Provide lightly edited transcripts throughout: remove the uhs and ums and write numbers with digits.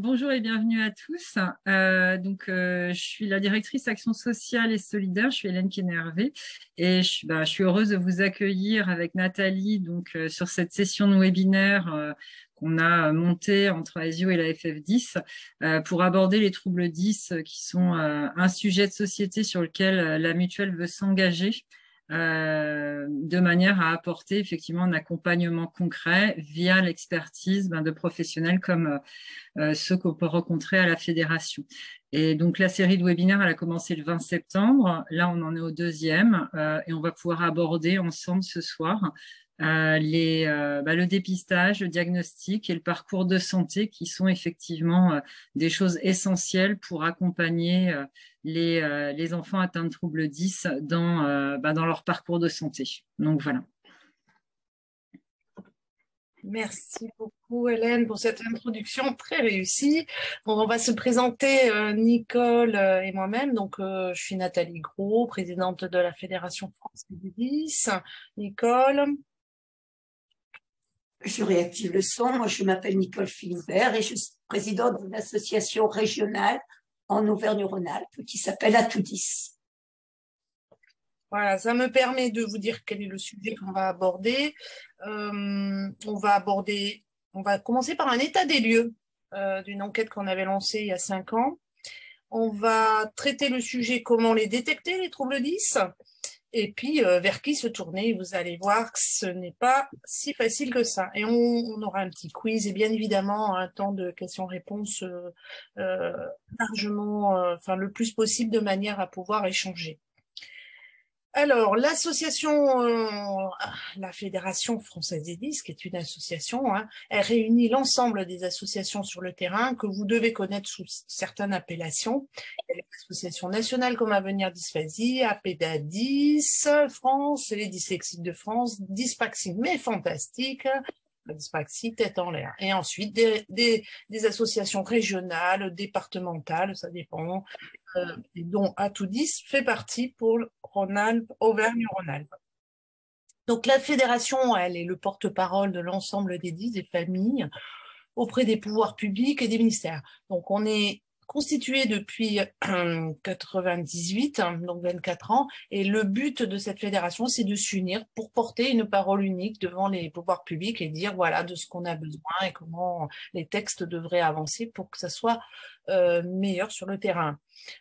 Bonjour et bienvenue à tous. Je suis la directrice Action sociale et solidaire. Je suis Hélène Kenner-Hervé et je suis heureuse de vous accueillir avec Nathalie sur cette session de webinaire qu'on a montée entre ASIO et la FF10 pour aborder les troubles 10 qui sont un sujet de société sur lequel la mutuelle veut s'engager. De manière à apporter effectivement un accompagnement concret via l'expertise de professionnels comme ceux qu'on peut rencontrer à la fédération. Et donc la série de webinaires, elle a commencé le 20 septembre. Là, on en est au deuxième et on va pouvoir aborder ensemble ce soir le dépistage, le diagnostic et le parcours de santé qui sont effectivement des choses essentielles pour accompagner les enfants atteints de troubles 10 dans leur parcours de santé. Donc voilà. Merci beaucoup Hélène pour cette introduction très réussie. Donc, on va se présenter Nicole et moi-même. Donc je suis Nathalie Gros, présidente de la Fédération française des 10. Nicole. Je réactive le son. Moi, je m'appelle Nicole Philibert et je suis présidente d'une association régionale en Auvergne-Rhône-Alpes qui s'appelle Atoudis. Voilà, ça me permet de vous dire quel est le sujet qu'on va aborder. On va commencer par un état des lieux d'une enquête qu'on avait lancée il y a 5 ans. On va traiter le sujet comment les détecter, les troubles 10, et puis vers qui se tourner. Vous allez voir que ce n'est pas si facile que ça. Et on aura un petit quiz et bien évidemment un temps de questions-réponses largement, le plus possible de manière à pouvoir échanger. Alors, l'association, la Fédération française des 10, qui est une association, elle réunit l'ensemble des associations sur le terrain que vous devez connaître sous certaines appellations. L'Association nationale comme Avenir Dysphasie, APEDA 10 France, les dyslexiques de France, Dyspraxie mais fantastique, la dyspraxie tête en l'air. Et ensuite, des associations régionales, départementales, ça dépend, dont Atoudis fait partie pour Rhône-Alpes, Auvergne-Rhône-Alpes. Donc la fédération, elle est le porte-parole de l'ensemble des 10 des familles auprès des pouvoirs publics et des ministères. Donc on est constitué depuis 98, donc 24 ans, et le but de cette fédération, c'est de s'unir pour porter une parole unique devant les pouvoirs publics et dire voilà de ce qu'on a besoin et comment les textes devraient avancer pour que ça soit meilleur sur le terrain.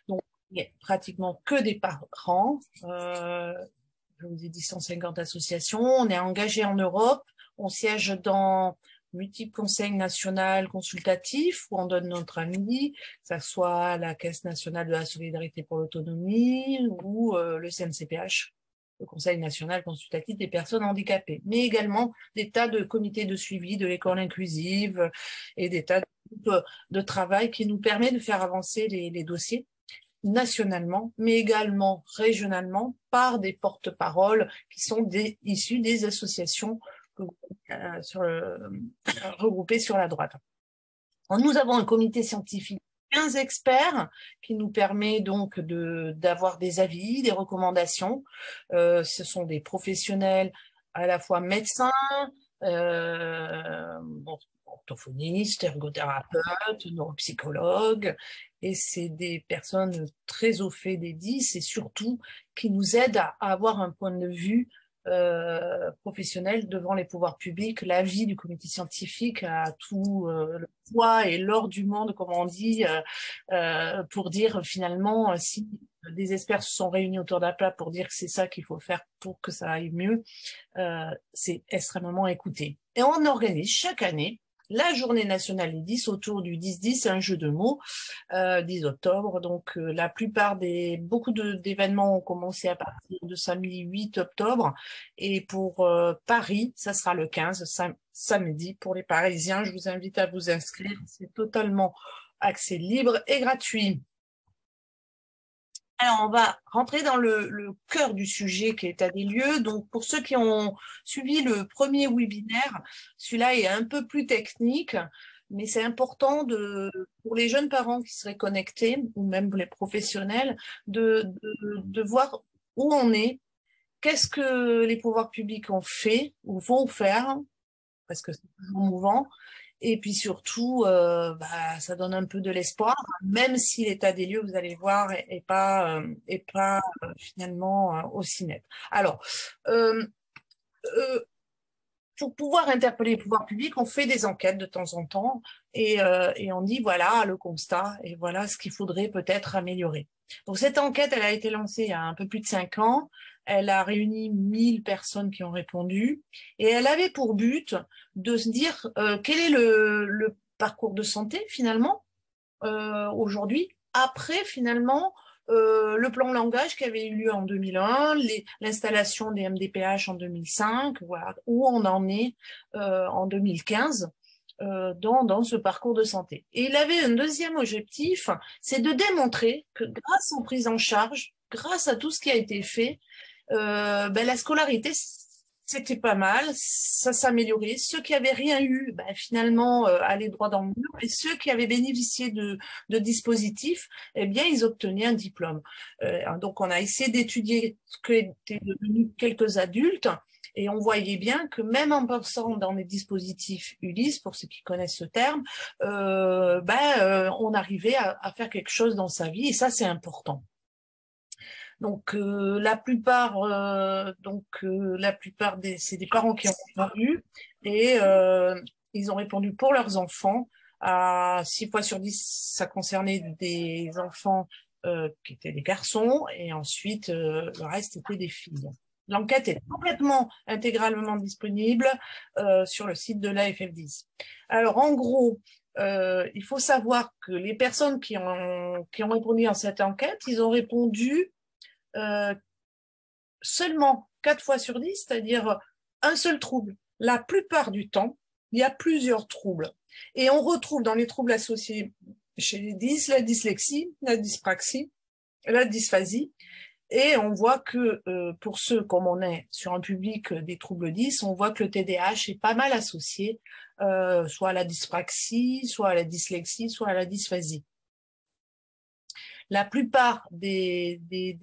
Donc il n'y a pratiquement que des parents. Je vous ai dit 150 associations. On est engagé en Europe. On siège dans multiples conseils nationaux consultatifs où on donne notre avis, que ce soit la Caisse nationale de la solidarité pour l'autonomie ou le CNCPH, le Conseil national consultatif des personnes handicapées, mais également des tas de comités de suivi de l'école inclusive et des tas de travail qui nous permet de faire avancer les dossiers nationalement, mais également régionalement par des porte-paroles qui sont issus des associations regroupées sur la droite. Nous avons un comité scientifique, 15 experts, qui nous permet donc d'avoir des avis, des recommandations. Ce sont des professionnels à la fois médecins, orthophonistes, ergothérapeutes, neuropsychologues, et c'est des personnes très au fait des 10 et surtout qui nous aident à avoir un point de vue professionnel devant les pouvoirs publics. L'avis du comité scientifique a tout le poids et l'or du monde, comme on dit, pour dire finalement si des experts se sont réunis autour d'un plat pour dire que c'est ça qu'il faut faire pour que ça aille mieux, c'est extrêmement écouté. Et on organise chaque année la journée nationale des 10 autour du 10-10, un jeu de mots, 10 octobre. Donc, beaucoup d'événements ont commencé à partir de samedi 8 octobre. Et pour Paris, ça sera le 15, samedi. Pour les Parisiens, je vous invite à vous inscrire. C'est totalement accès libre et gratuit. Alors, on va rentrer dans le cœur du sujet qui est l'état des lieux. Donc, pour ceux qui ont suivi le premier webinaire, celui-là est un peu plus technique, mais c'est important pour les jeunes parents qui seraient connectés, ou même pour les professionnels, de voir où on est, qu'est-ce que les pouvoirs publics ont fait ou vont faire, parce que c'est toujours mouvant, Et puis surtout, ça donne un peu de l'espoir, même si l'état des lieux, vous allez voir, est pas finalement aussi net. Alors, euh, euh, pour pouvoir interpeller les pouvoirs publics, on fait des enquêtes de temps en temps et on dit voilà le constat et voilà ce qu'il faudrait peut-être améliorer. Donc cette enquête, elle a été lancée il y a un peu plus de 5 ans. Elle a réuni 1000 personnes qui ont répondu et elle avait pour but de se dire quel est le parcours de santé finalement aujourd'hui, après finalement le plan langage qui avait eu lieu en 2001, l'installation des MDPH en 2005, voilà, où on en est en 2015 dans ce parcours de santé. Et il avait un deuxième objectif, c'est de démontrer que grâce aux prises en charge, grâce à tout ce qui a été fait, la scolarité, c'était pas mal, ça s'améliorait. Ceux qui avaient rien eu, finalement, allaient droit dans le mur. Et ceux qui avaient bénéficié de dispositifs, eh bien, ils obtenaient un diplôme. Donc, on a essayé d'étudier ce qu'étaient devenus quelques adultes. Et on voyait bien que même en passant dans les dispositifs Ulysse, pour ceux qui connaissent ce terme, on arrivait à faire quelque chose dans sa vie. Et ça, c'est important. Donc la plupart c'est des parents qui ont répondu et ils ont répondu pour leurs enfants. À 6 fois sur 10, ça concernait des enfants qui étaient des garçons et ensuite le reste était des filles. L'enquête est complètement intégralement disponible sur le site de l'AFF10. Alors en gros, il faut savoir que les personnes qui ont répondu à cette enquête, ils ont répondu seulement 4 fois sur 10, c'est-à-dire un seul trouble. La plupart du temps, il y a plusieurs troubles. Et on retrouve dans les troubles associés chez les 10 la dyslexie, la dyspraxie, la dysphasie. Et on voit que pour ceux, comme on est sur un public des troubles 10, on voit que le TDAH est pas mal associé soit à la dyspraxie, soit à la dyslexie, soit à la dysphasie. La plupart des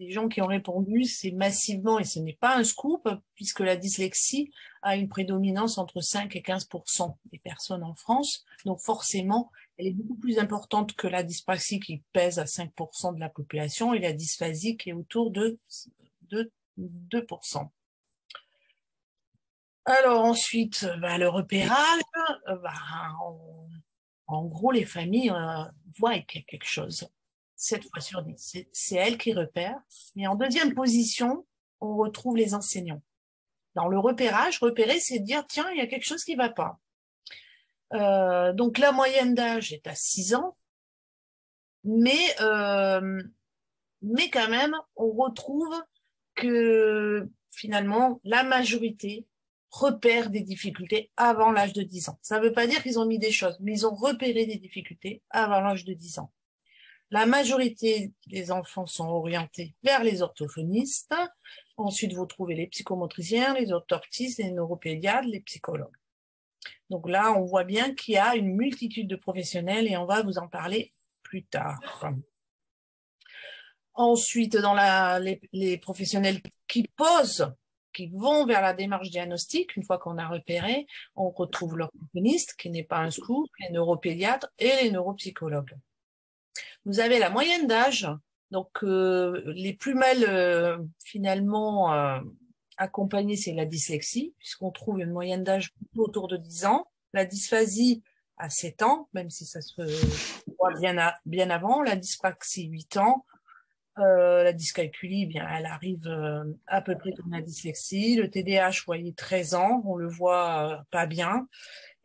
gens qui ont répondu, c'est massivement, et ce n'est pas un scoop, puisque la dyslexie a une prédominance entre 5 et 15% des personnes en France. Donc forcément, elle est beaucoup plus importante que la dyspraxie qui pèse à 5% de la population et la dysphasie qui est autour de 2%. Alors ensuite, le repérage, en gros, les familles voient qu'il y a quelque chose. 7 fois sur 10. C'est elle qui repère. Mais en deuxième position, on retrouve les enseignants. Dans le repérage, repérer, c'est dire, tiens, il y a quelque chose qui ne va pas. Donc la moyenne d'âge est à 6 ans, mais quand même, on retrouve que finalement, la majorité repère des difficultés avant l'âge de 10 ans. Ça ne veut pas dire qu'ils ont mis des choses, mais ils ont repéré des difficultés avant l'âge de 10 ans. La majorité des enfants sont orientés vers les orthophonistes. Ensuite, vous trouvez les psychomotriciens, les orthoptistes, les neuropédiatres, les psychologues. Donc là, on voit bien qu'il y a une multitude de professionnels et on va vous en parler plus tard. Ensuite, dans les professionnels qui vont vers la démarche diagnostique, une fois qu'on a repéré, on retrouve l'orthophoniste, qui n'est pas un scoop, les neuropédiatres et les neuropsychologues. Vous avez la moyenne d'âge, donc les plus mal finalement accompagnés, c'est la dyslexie, puisqu'on trouve une moyenne d'âge autour de 10 ans, la dysphasie à 7 ans, même si ça se voit bien avant, la dyspraxie 8 ans, la dyscalculie, elle arrive à peu près comme la dyslexie, le TDAH, vous voyez, 13 ans, on le voit pas bien,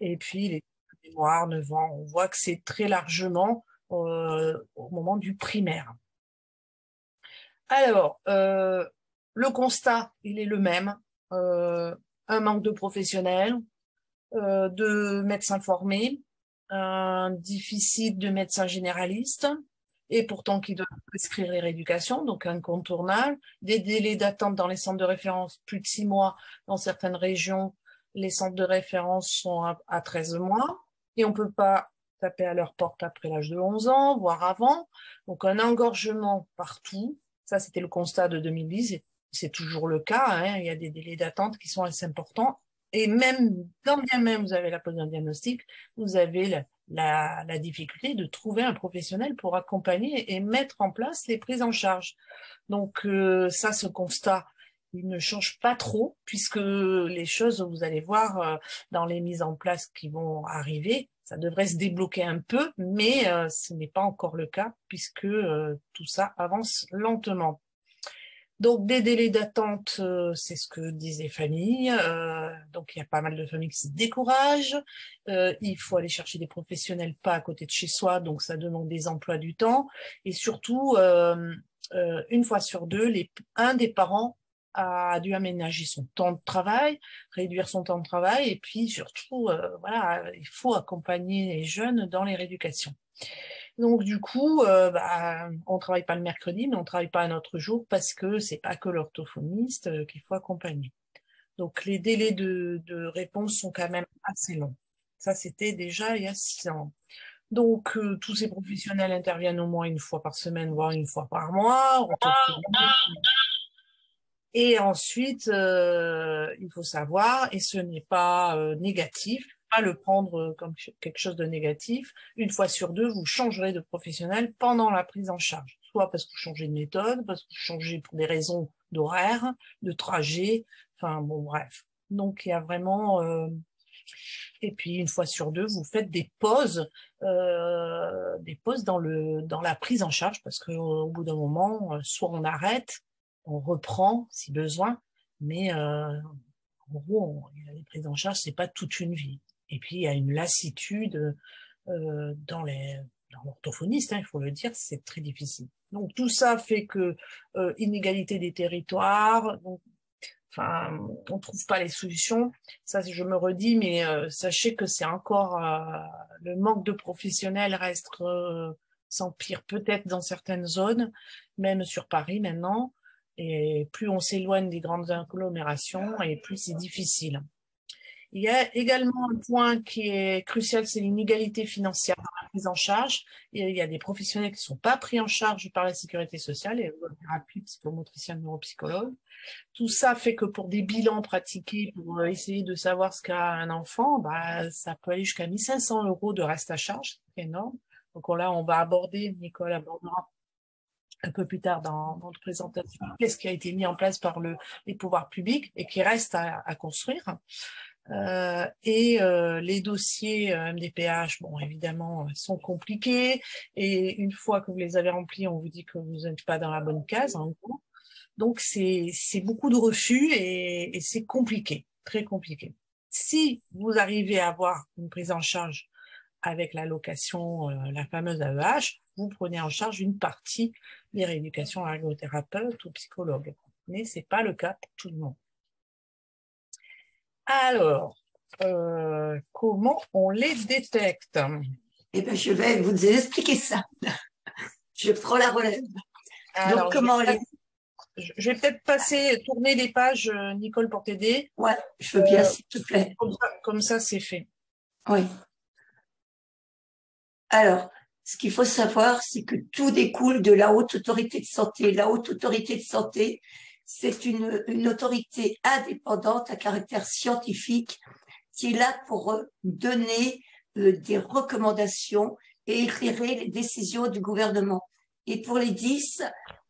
et puis les mémoires, 9 ans, on voit que c'est très largement au moment du primaire. Alors, le constat, il est le même. Un manque de professionnels, de médecins formés, un déficit de médecins généralistes, et pourtant qui doivent prescrire les rééducations, donc incontournable. Des délais d'attente dans les centres de référence, plus de 6 mois. Dans certaines régions, les centres de référence sont à 13 mois, et on ne peut pas taper à leur porte après l'âge de 11 ans, voire avant. Donc un engorgement partout. Ça, c'était le constat de 2010, et c'est toujours le cas. Il y a des délais d'attente qui sont assez importants. Et même, quand bien même vous avez la pose d'un diagnostic, vous avez la difficulté de trouver un professionnel pour accompagner et mettre en place les prises en charge. Donc ça, ce constat, il ne change pas trop, puisque les choses, vous allez voir, dans les mises en place qui vont arriver, ça devrait se débloquer un peu, mais ce n'est pas encore le cas, puisque tout ça avance lentement. Donc, des délais d'attente, c'est ce que disent les familles. Donc, il y a pas mal de familles qui se découragent. Il faut aller chercher des professionnels pas à côté de chez soi, donc ça demande des emplois du temps. Et surtout, une fois sur deux, un des parents a dû aménager son temps de travail, réduire son temps de travail, et puis surtout, voilà, il faut accompagner les jeunes dans les rééducations. Donc du coup, on travaille pas le mercredi, mais on travaille pas un autre jour parce que c'est pas que l'orthophoniste qu'il faut accompagner. Donc les délais de réponse sont quand même assez longs. Ça, c'était déjà il y a 6 ans. Donc tous ces professionnels interviennent au moins une fois par semaine, voire une fois par mois. Et ensuite, il faut savoir, et ce n'est pas négatif, pas le prendre comme quelque chose de négatif, une fois sur deux, vous changerez de professionnel pendant la prise en charge, soit parce que vous changez de méthode, parce que vous changez pour des raisons d'horaire, de trajet, enfin bon, bref. Donc il y a vraiment... Et puis une fois sur deux, vous faites des pauses dans la prise en charge, parce qu'au bout d'un moment, soit on arrête, on reprend si besoin, mais en gros, les prises en charge, c'est pas toute une vie. Et puis il y a une lassitude dans l'orthophoniste, hein, il faut le dire, c'est très difficile. Donc tout ça fait que inégalité des territoires, donc, enfin, on trouve pas les solutions. Ça, je me redis, mais sachez que c'est encore le manque de professionnels reste s'empire peut-être dans certaines zones, même sur Paris maintenant. Et plus on s'éloigne des grandes agglomérations, et plus c'est difficile. Il y a également un point qui est crucial, c'est l'inégalité financière dans la prise en charge. Et il y a des professionnels qui ne sont pas pris en charge par la sécurité sociale, et thérapie, psychomotricienne, neuropsychologue. Tout ça fait que pour des bilans pratiqués, pour essayer de savoir ce qu'a un enfant, ça peut aller jusqu'à 1 500 € de reste à charge, c'est énorme. Donc là, on va aborder, Nicole abordera un peu plus tard dans notre présentation, qu'est-ce qui a été mis en place par les pouvoirs publics et qui reste à construire. Les dossiers MDPH, bon, évidemment, sont compliqués. Et une fois que vous les avez remplis, on vous dit que vous n'êtes pas dans la bonne case, en gros. Donc, c'est beaucoup de refus et c'est compliqué, très compliqué. Si vous arrivez à avoir une prise en charge avec l'allocation, la fameuse AEH, vous prenez en charge une partie des rééducations à ergothérapeute ou psychologue. Mais c'est pas le cas pour tout le monde. Alors, comment on les détecte? Eh bien, je vais vous expliquer ça. Je prends la relève. Alors, donc, comment je vais peut-être tourner les pages, Nicole, pour t'aider. Ouais, je veux bien, s'il te plaît. Comme ça, c'est fait. Oui. Alors, ce qu'il faut savoir, c'est que tout découle de la Haute Autorité de Santé. La Haute Autorité de Santé, c'est une autorité indépendante à caractère scientifique qui est là pour donner des recommandations et éclairer les décisions du gouvernement. Et pour les 10,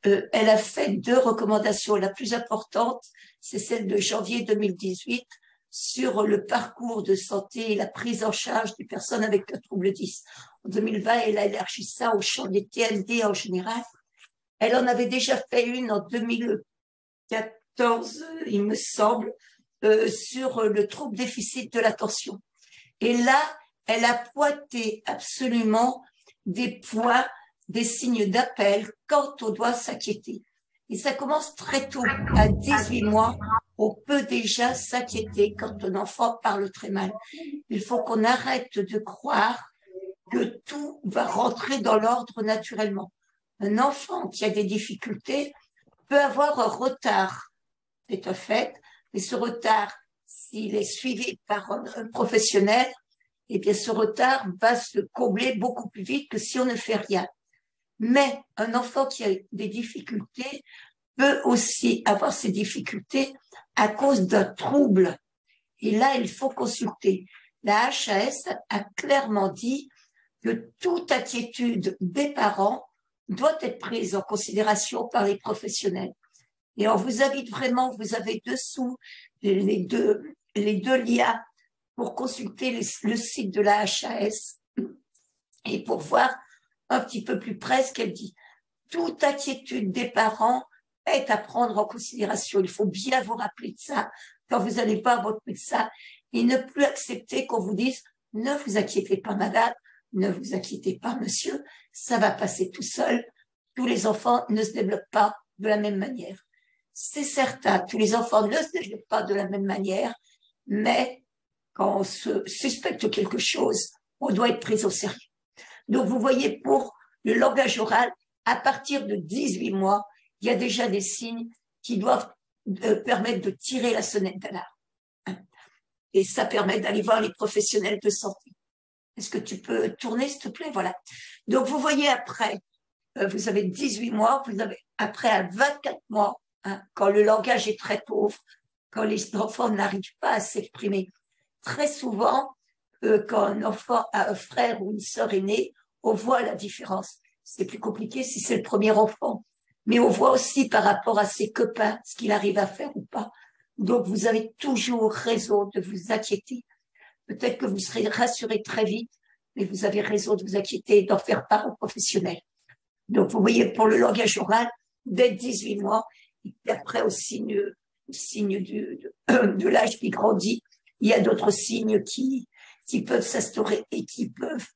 elle a fait 2 recommandations. La plus importante, c'est celle de janvier 2018 sur le parcours de santé et la prise en charge des personnes avec le trouble 10. En 2020, elle a élargi ça au champ des TND en général. Elle en avait déjà fait une en 2014, il me semble, sur le trouble déficit de l'attention. Et là, elle a pointé absolument des points, des signes d'appel quand on doit s'inquiéter. Et ça commence très tôt, à 18 mois, on peut déjà s'inquiéter quand un enfant parle très mal. Il faut qu'on arrête de croire que tout va rentrer dans l'ordre naturellement. Un enfant qui a des difficultés peut avoir un retard, c'est un fait, mais ce retard, s'il est suivi par un professionnel, eh bien ce retard va se combler beaucoup plus vite que si on ne fait rien. Mais un enfant qui a des difficultés peut aussi avoir ces difficultés à cause d'un trouble. Et là, il faut consulter. La HAS a clairement dit que toute inquiétude des parents doit être prise en considération par les professionnels. Et on vous invite vraiment, vous avez dessous les deux liens pour consulter le site de la HAS et pour voir un petit peu plus près ce qu'elle dit. Toute inquiétude des parents est à prendre en considération. Il faut bien vous rappeler de ça quand vous allez voir votre médecin et ne plus accepter qu'on vous dise « Ne vous inquiétez pas, madame, ne vous inquiétez pas, monsieur, ça va passer tout seul. Tous les enfants ne se développent pas de la même manière. » C'est certain, tous les enfants ne se développent pas de la même manière, mais quand on se suspecte quelque chose, on doit être pris au sérieux. Donc, vous voyez, pour le langage oral, à partir de 18 mois, il y a déjà des signes qui doivent permettre de tirer la sonnette d'alarme. Et ça permet d'aller voir les professionnels de santé. Est-ce que tu peux tourner, s'il te plaît? Voilà. Donc, vous voyez après, vous avez 18 mois, vous avez après à 24 mois, quand le langage est très pauvre, quand les enfants n'arrivent pas à s'exprimer. Très souvent, quand un enfant a un frère ou une sœur aînée, on voit la différence. C'est plus compliqué si c'est le premier enfant. Mais on voit aussi par rapport à ses copains ce qu'il arrive à faire ou pas. Donc, vous avez toujours raison de vous inquiéter. Peut-être que vous serez rassuré très vite, mais vous avez raison de vous inquiéter et d'en faire part aux professionnels. Donc, vous voyez, pour le langage oral, dès 18 mois, et après au signe de l'âge qui grandit, il y a d'autres signes qui peuvent s'instaurer et qui peuvent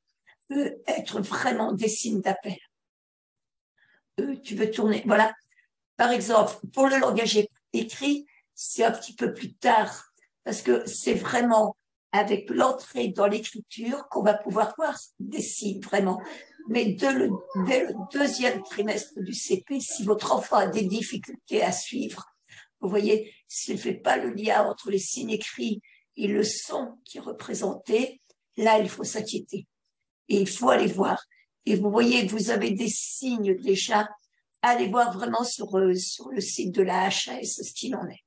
être vraiment des signes d'appel. Tu veux tourner, voilà. Par exemple, pour le langage écrit, c'est un petit peu plus tard, parce que c'est vraiment avec l'entrée dans l'écriture qu'on va pouvoir voir des signes, vraiment. Mais dès le deuxième trimestre du CP, si votre enfant a des difficultés à suivre, vous voyez, s'il ne fait pas le lien entre les signes écrits et le son qui est représenté, là, il faut s'inquiéter. Et il faut aller voir. Et vous voyez, vous avez des signes déjà. Allez voir vraiment sur le site de la HAS ce qu'il en est.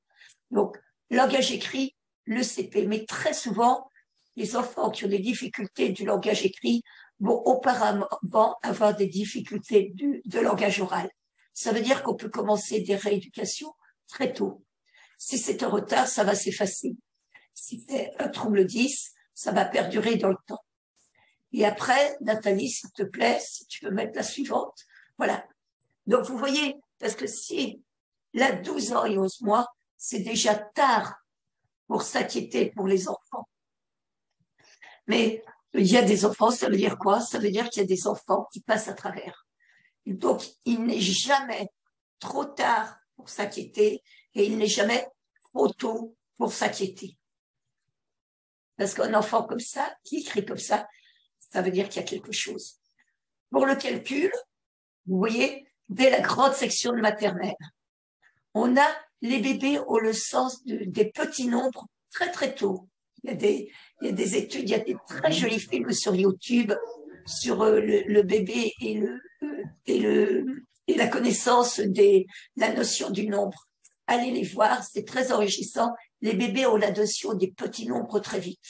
Donc, langage écrit, le CP. Mais très souvent, les enfants qui ont des difficultés du langage écrit vont auparavant avoir des difficultés de langage oral. Ça veut dire qu'on peut commencer des rééducations très tôt. Si c'est un retard, ça va s'effacer. Si c'est un trouble 10, ça va perdurer dans le temps. Et après, Nathalie, s'il te plaît, si tu peux mettre la suivante. Voilà. Donc, vous voyez, parce que si là, 12 ans et 11 mois, c'est déjà tard pour s'inquiéter pour les enfants. Mais il y a des enfants, ça veut dire quoi? Ça veut dire qu'il y a des enfants qui passent à travers. Donc, il n'est jamais trop tard pour s'inquiéter et il n'est jamais trop tôt pour s'inquiéter. Parce qu'un enfant comme ça, qui écrit comme ça veut dire qu'il y a quelque chose. Pour le calcul, vous voyez, dès la grande section de maternelle, on a les bébés ont le sens des petits nombres très très tôt. Il y a des études, il y a des très jolis films sur YouTube sur le bébé et la connaissance la notion du nombre. Allez les voir, c'est très enrichissant. Les bébés ont la notion des petits nombres très vite.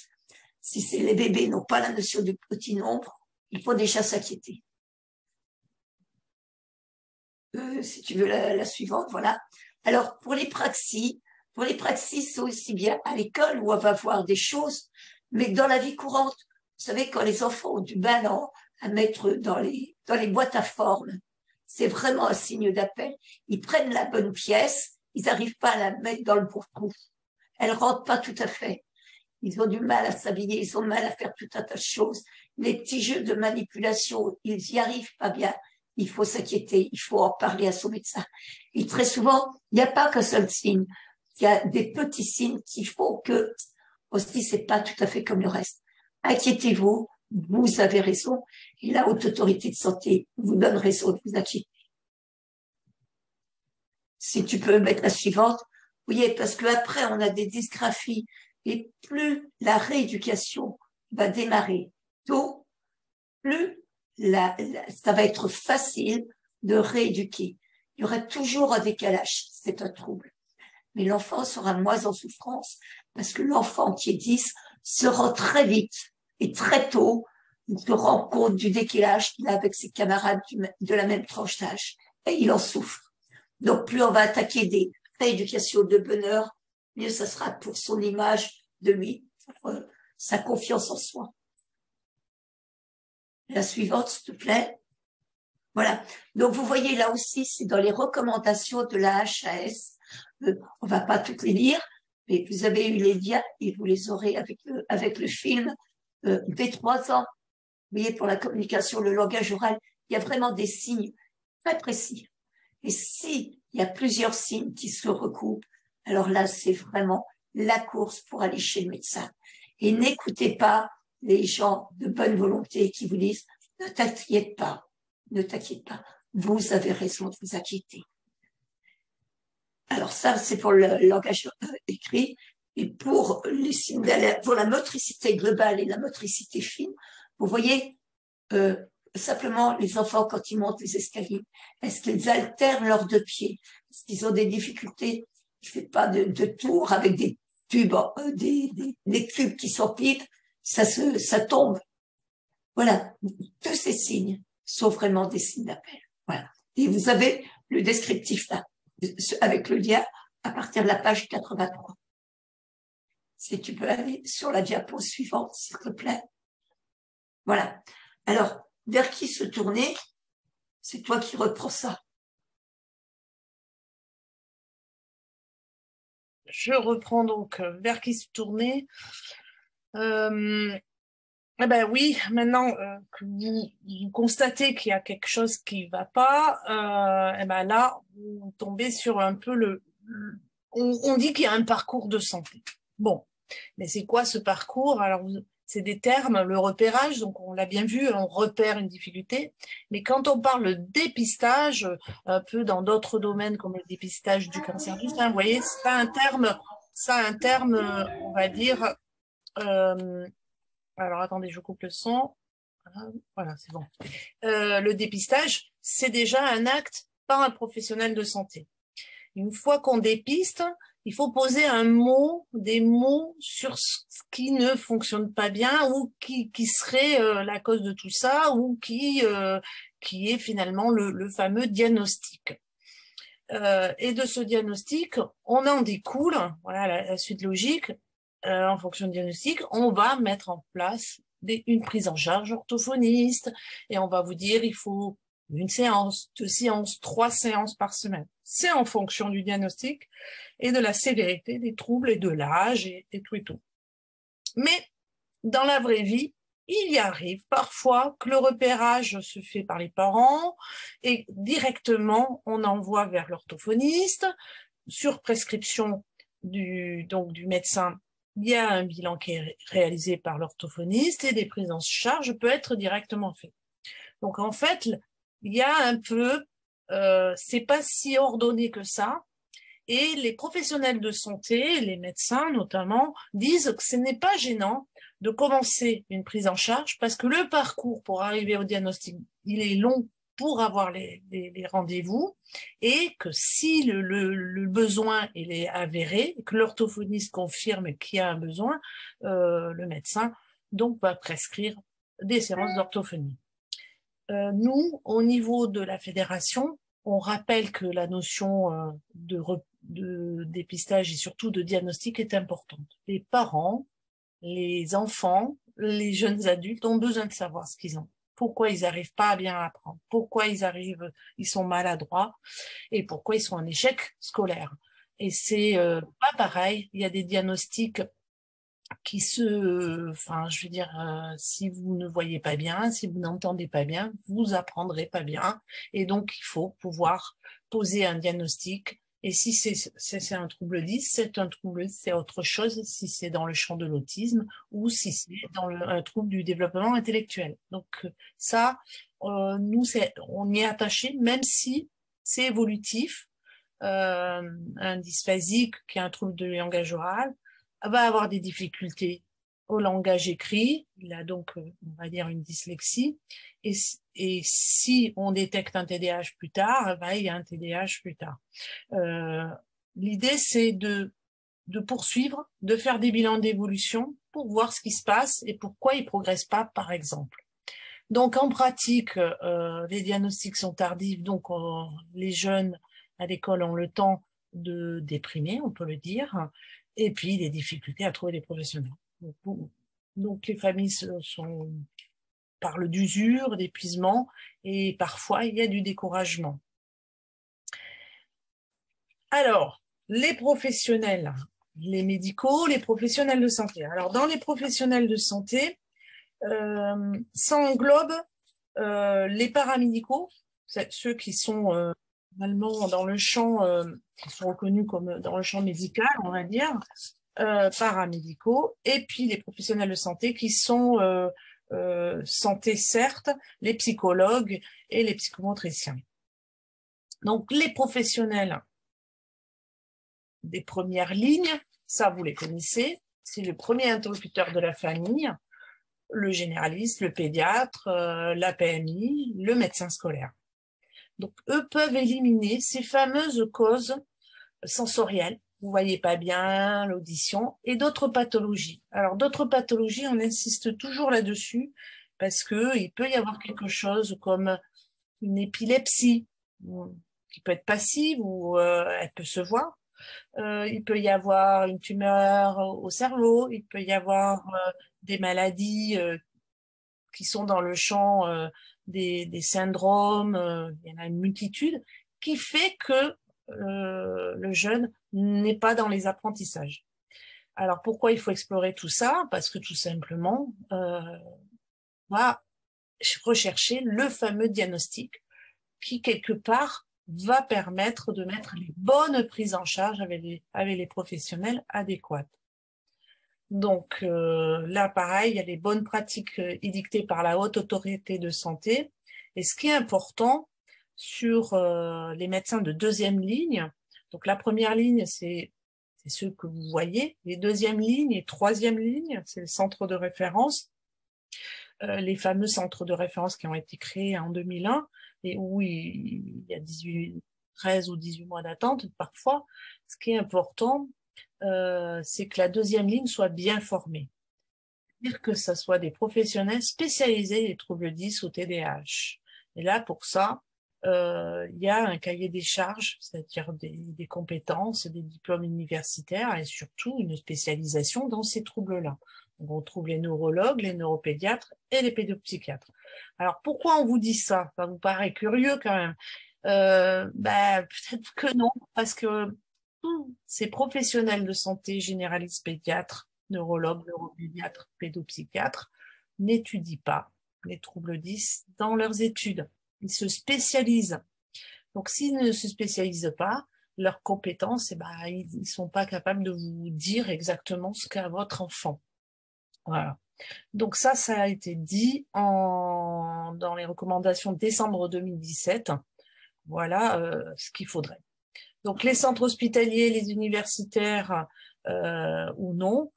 Si les bébés n'ont pas la notion du petit nombre, il faut déjà s'inquiéter. Si tu veux la suivante, voilà. Alors, pour les praxis, c'est aussi bien à l'école où on va voir des choses, mais dans la vie courante. Vous savez, quand les enfants ont du mal à mettre dans les boîtes à forme, c'est vraiment un signe d'appel. Ils prennent la bonne pièce, ils n'arrivent pas à la mettre dans le bon trou. Elle rentre pas tout à fait. Ils ont du mal à s'habiller, ils ont du mal à faire tout un tas de choses. Les petits jeux de manipulation, ils y arrivent pas bien. Il faut s'inquiéter, il faut en parler à son médecin. Et très souvent, il n'y a pas qu'un seul signe. Il y a des petits signes qui font que, aussi, c'est pas tout à fait comme le reste. Inquiétez-vous, vous avez raison. Et la haute autorité de santé vous donne raison de vous inquiéter. Si tu peux mettre la suivante. Oui, parce que après, on a des dysgraphies. Et plus la rééducation va démarrer tôt, plus ça va être facile de rééduquer. Il y aura toujours un décalage, c'est un trouble. mais l'enfant sera moins en souffrance parce que l'enfant qui est 10 se rend très vite et très tôt, il se rend compte du décalage qu'il a avec ses camarades de la même tranche d'âge et il en souffre. Donc plus on va attaquer des rééducations de bonheur, mieux ça sera pour son image de lui, pour sa confiance en soi. La suivante, s'il te plaît. Voilà. Donc, vous voyez, là aussi, c'est dans les recommandations de la HAS. On va pas toutes les lire, mais vous avez eu les liens et vous les aurez avec le film dès 3 ans. Vous voyez, pour la communication, le langage oral, il y a vraiment des signes très précis. Et si il y a plusieurs signes qui se recoupent, alors là, c'est vraiment la course pour aller chez le médecin. Et n'écoutez pas les gens de bonne volonté qui vous disent « Ne t'inquiète pas, ne t'inquiète pas, vous avez raison de vous inquiéter. » Alors ça, c'est pour le langage écrit. Et pour les signes d'alerte, pour la motricité globale et la motricité fine, vous voyez, simplement les enfants quand ils montent les escaliers, est-ce qu'ils alternent leurs 2 pieds? Est-ce qu'ils ont des difficultés? Ils ne font pas de tours avec des tubes, des cubes qui s'empilent, ça tombe. Voilà, tous ces signes sont vraiment des signes d'appel. Voilà. Et vous avez le descriptif là, avec le lien à partir de la page 83. Si tu peux aller sur la diapo suivante, s'il te plaît. Voilà. Alors, vers qui se tourner? C'est toi qui reprends ça. Je reprends donc vers qui se tourner. Eh ben oui, maintenant que vous constatez qu'il y a quelque chose qui va pas, eh ben là, vous tombez sur un peu on dit qu'il y a un parcours de santé. Bon, mais c'est quoi ce parcours? Alors, c'est des termes, le repérage, donc on l'a bien vu, on repère une difficulté. Mais quand on parle de dépistage, un peu dans d'autres domaines comme le dépistage du cancer du sein, vous voyez, ça a un terme, on va dire. Alors attendez, je coupe le son. Voilà, c'est bon. Le dépistage, c'est déjà un acte par un professionnel de santé. Une fois qu'on dépiste, il faut poser des mots sur ce qui ne fonctionne pas bien ou qui serait la cause de tout ça ou qui est finalement le fameux diagnostic. Et de ce diagnostic, on en découle, voilà la suite logique, en fonction du diagnostic, on va mettre en place une prise en charge orthophoniste et on va vous dire il faut 1 séance, 2 séances, 3 séances par semaine. C'est en fonction du diagnostic et de la sévérité des troubles et de l'âge et tout et tout. Mais dans la vraie vie, il y arrive parfois que le repérage se fait par les parents et directement on envoie vers l'orthophoniste sur prescription du médecin. Il y a un bilan qui est réalisé par l'orthophoniste et des prises en charge peuvent être directement faites. Donc en fait, il y a un peu, c'est pas si ordonné que ça. Et les professionnels de santé, les médecins notamment, disent que ce n'est pas gênant de commencer une prise en charge parce que le parcours pour arriver au diagnostic, il est long pour avoir les rendez-vous et que si le besoin il est avéré, que l'orthophoniste confirme qu'il y a un besoin, le médecin donc va prescrire des séances d'orthophonie. Nous, au niveau de la fédération, on rappelle que la notion de dépistage et surtout de diagnostic est importante. Les parents, les enfants, les jeunes adultes ont besoin de savoir ce qu'ils ont. Pourquoi ils n'arrivent pas à bien apprendre, pourquoi ils sont maladroits et pourquoi ils sont en échec scolaire. Et c'est pas pareil, il y a des diagnostics qui je veux dire, si vous ne voyez pas bien, si vous n'entendez pas bien, vous apprendrez pas bien. Et donc, il faut pouvoir poser un diagnostic. Et si c'est un trouble 10, c'est un trouble 10, c'est autre chose si c'est dans le champ de l'autisme ou si c'est dans un trouble du développement intellectuel. Donc, ça, nous, on y est attaché, même si c'est évolutif. Un dysphasique qui a un trouble de langage oral va avoir des difficultés au langage écrit, il a donc, on va dire, une dyslexie, et si on détecte un TDAH plus tard, il y a un TDAH plus tard. L'idée, c'est de poursuivre, de faire des bilans d'évolution pour voir ce qui se passe et pourquoi ils ne progressent pas, par exemple. Donc, en pratique, les diagnostics sont tardifs, donc les jeunes à l'école ont le temps de déprimer, on peut le dire, et puis des difficultés à trouver des professionnels. Donc les familles parlent d'usure, d'épuisement, et parfois il y a du découragement. Alors, les professionnels, les médicaux, les professionnels de santé. Alors, dans les professionnels de santé, ça englobe les paramédicaux, ceux qui sont normalement dans le champ, qui sont reconnus comme dans le champ médical, on va dire, paramédicaux, et puis les professionnels de santé qui sont santé, certes, les psychologues et les psychomotriciens. Donc, les professionnels des premières lignes, ça vous les connaissez, c'est le premier interlocuteur de la famille, le généraliste, le pédiatre, la PMI, le médecin scolaire. Donc, eux peuvent éliminer ces fameuses causes sensorielles. Vous voyez pas bien l'audition et d'autres pathologies. Alors, d'autres pathologies, on insiste toujours là-dessus parce que il peut y avoir quelque chose comme une épilepsie qui peut être passive ou elle peut se voir. Il peut y avoir une tumeur au cerveau. Il peut y avoir des maladies qui sont dans le champ des syndromes, il y en a une multitude, qui fait que le jeune n'est pas dans les apprentissages. Alors pourquoi il faut explorer tout ça? Parce que tout simplement, on va rechercher le fameux diagnostic qui, quelque part, va permettre de mettre les bonnes prises en charge avec les professionnels adéquats. Donc là, pareil, il y a les bonnes pratiques édictées par la Haute Autorité de Santé. Et ce qui est important sur les médecins de deuxième ligne, donc la première ligne, c'est ceux que vous voyez. Les deuxième lignes et troisième ligne, c'est le centre de référence. Les fameux centres de référence qui ont été créés en 2001 et où il y a 13 ou 18 mois d'attente parfois. Ce qui est important, c'est que la deuxième ligne soit bien formée. C'est-à-dire que ce soit des professionnels spécialisés des troubles 10 ou TDAH. Et là, pour ça, il y a un cahier des charges, c'est-à-dire des compétences, des diplômes universitaires et surtout une spécialisation dans ces troubles-là. On retrouve les neurologues, les neuropédiatres et les pédopsychiatres. Alors, pourquoi on vous dit ça? Ça vous paraît curieux quand même. Peut-être que non, parce que ces professionnels de santé, généralistes, pédiatres, neurologues, neuropédiatres, pédopsychiatres, n'étudient pas les troubles 10 dans leurs études. Ils se spécialisent. Donc, s'ils ne se spécialisent pas, leurs compétences, ils ne sont pas capables de vous dire exactement ce qu'a votre enfant. Voilà. Donc ça a été dit dans les recommandations de décembre 2017. Voilà ce qu'il faudrait. Donc les centres hospitaliers, les universitaires ou non,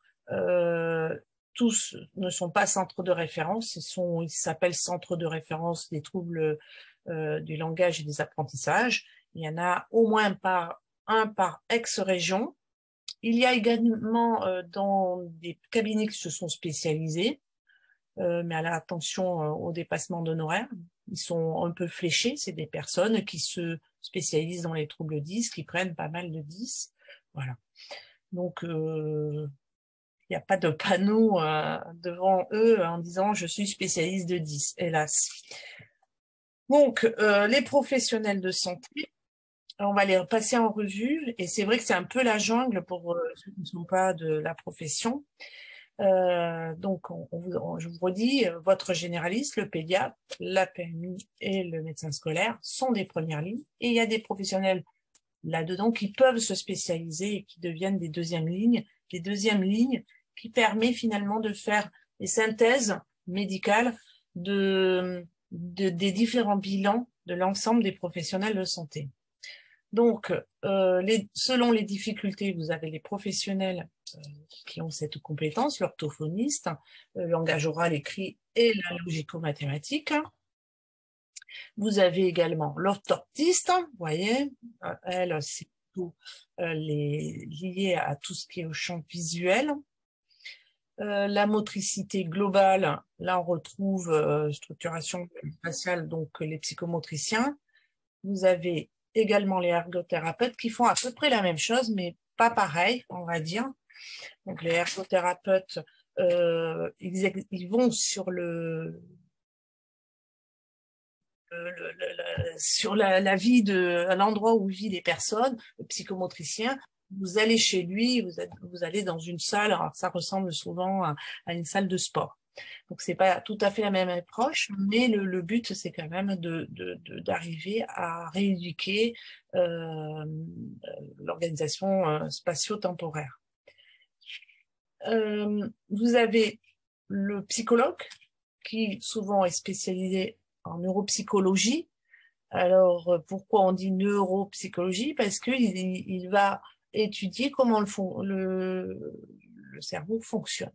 tous ne sont pas centres de référence. Ils s'appellent centres de référence des troubles du langage et des apprentissages. Il y en a au moins un par ex-région. Il y a également dans des cabinets qui se sont spécialisés, mais attention au dépassement d'honoraires. Ils sont un peu fléchés, c'est des personnes qui se spécialisent dans les troubles 10, qui prennent pas mal de 10. Voilà. Donc, il n'y a pas de panneau devant eux en disant « je suis spécialiste de 10 », hélas. Donc, les professionnels de santé, on va les passer en revue, et c'est vrai que c'est un peu la jungle pour ceux qui ne sont pas de la profession. Donc, je vous redis, votre généraliste, le pédiatre, la PMI et le médecin scolaire sont des premières lignes, et il y a des professionnels là-dedans qui peuvent se spécialiser et qui deviennent des deuxièmes lignes, qui permet finalement de faire des synthèses médicales des différents bilans de l'ensemble des professionnels de santé. Donc, selon les difficultés, vous avez les professionnels qui ont cette compétence, l'orthophoniste, le langage oral écrit et la logico-mathématique. Vous avez également l'orthoptiste, vous voyez, elle, c'est surtout liées à tout ce qui est au champ visuel. La motricité globale, là on retrouve structuration faciale, donc les psychomotriciens. Vous avez également les ergothérapeutes qui font à peu près la même chose, mais pas pareil, on va dire. Donc les ergothérapeutes, ils vont sur sur la vie à l'endroit où vivent les personnes, le psychomotricien. Vous allez chez lui, vous allez dans une salle, alors ça ressemble souvent à une salle de sport. Donc c'est pas tout à fait la même approche, mais le but c'est quand même d'arriver à rééduquer l'organisation spatio-temporaire. Vous avez le psychologue qui souvent est spécialisé en neuropsychologie. Alors pourquoi on dit neuropsychologie? Parce que il va étudier comment le cerveau fonctionne.